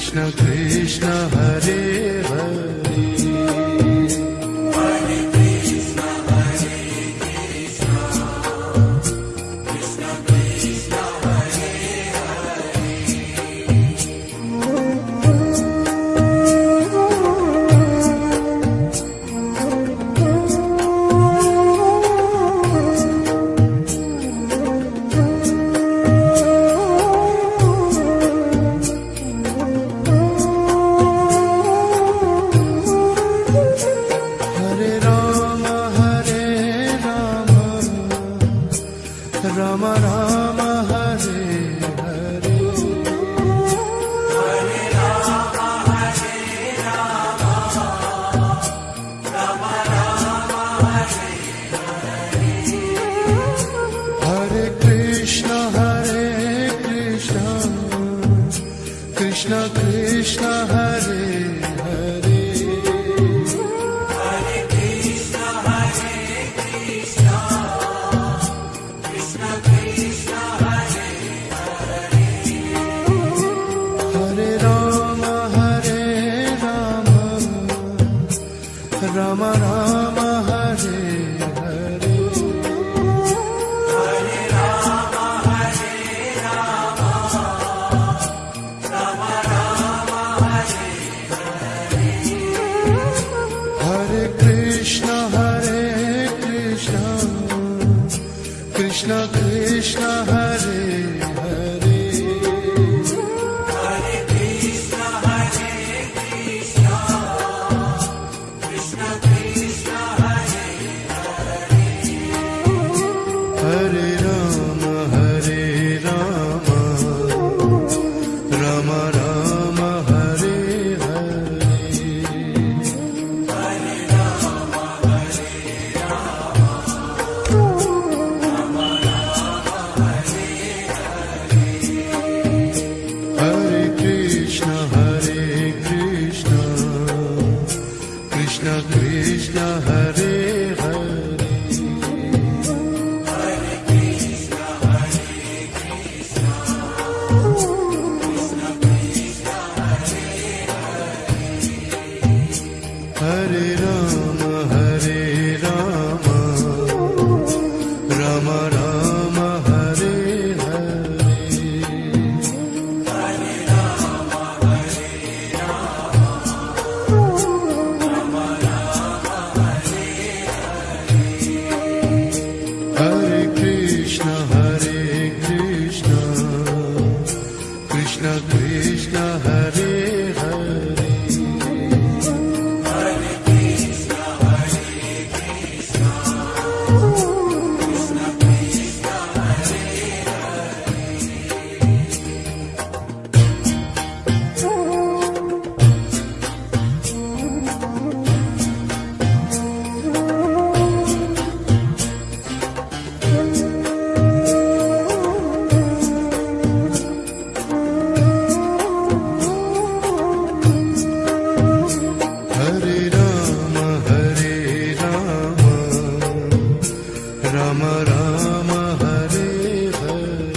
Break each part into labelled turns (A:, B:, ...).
A: Krishna Krishna Hare Hare Rama Rama Hare Hare Hare Rama Hare Rama Rama Rama Hare Hare Hare Krishna Krishna Krishna Hare Hare Rama Rama Hare Hare Hare Rama Hare Rama Rama Rama Hare Hare Hare Krishna Krishna Krishna Hare Hare Hare Rama Hare Rama Rama Rama Hare Hare Hare Rama Hare Rama Rama Rama Hare Hare Hare Krishna Krishna Krishna Hare Hare Hare Rama Hare Rama Rama Rama Hare Hare Hare Rama Hare Rama Rama Rama Hare Hare Hare Krishna Krishna Krishna Hare Hare Rama Rama Hare Hare Hare Rama Hare Rama Rama Rama Hare Hare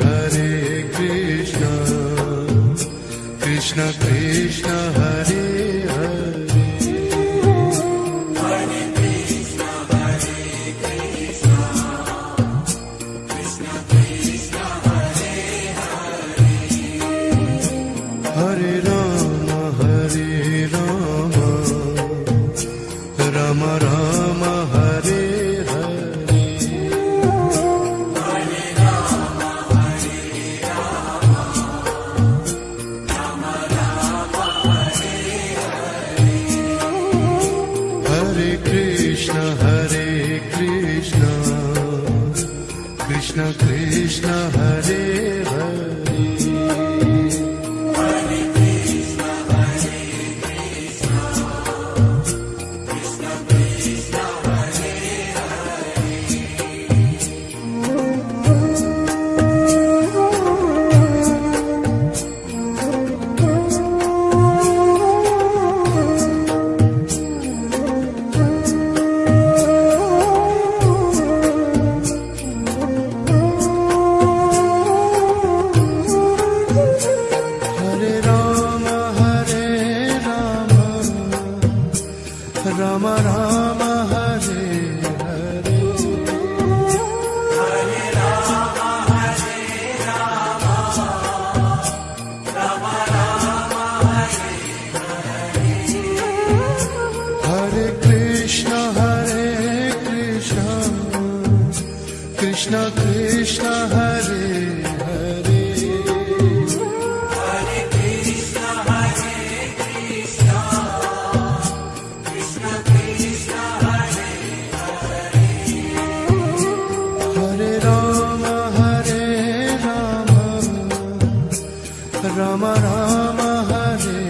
A: Hare Krishna Krishna Krishna Hare Hare Hare Rama Hare Rama Rama Rama Hare Hare Hare Rama Hare Rama Rama Rama Hare Hare Hare Krishna Krishna Krishna Hare Hare Hare Krishna Rama Rama Hare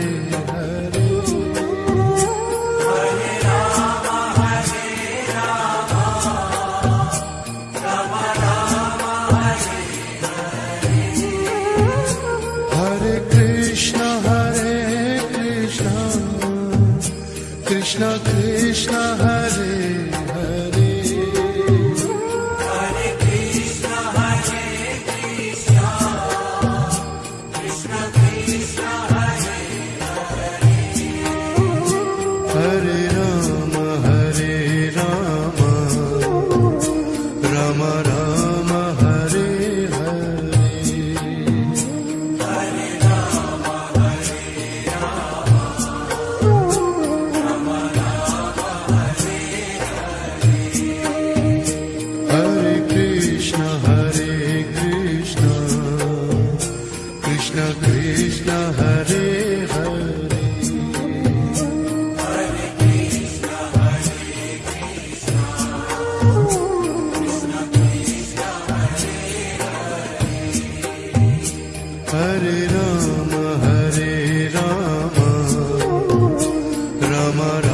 A: Hare Hare Krishna Krishna Krishna Hare Hare Hare Rama Rama Rama Hare Hare Hare Krishna Krishna Krishna Hare Hare Hare Rama Rama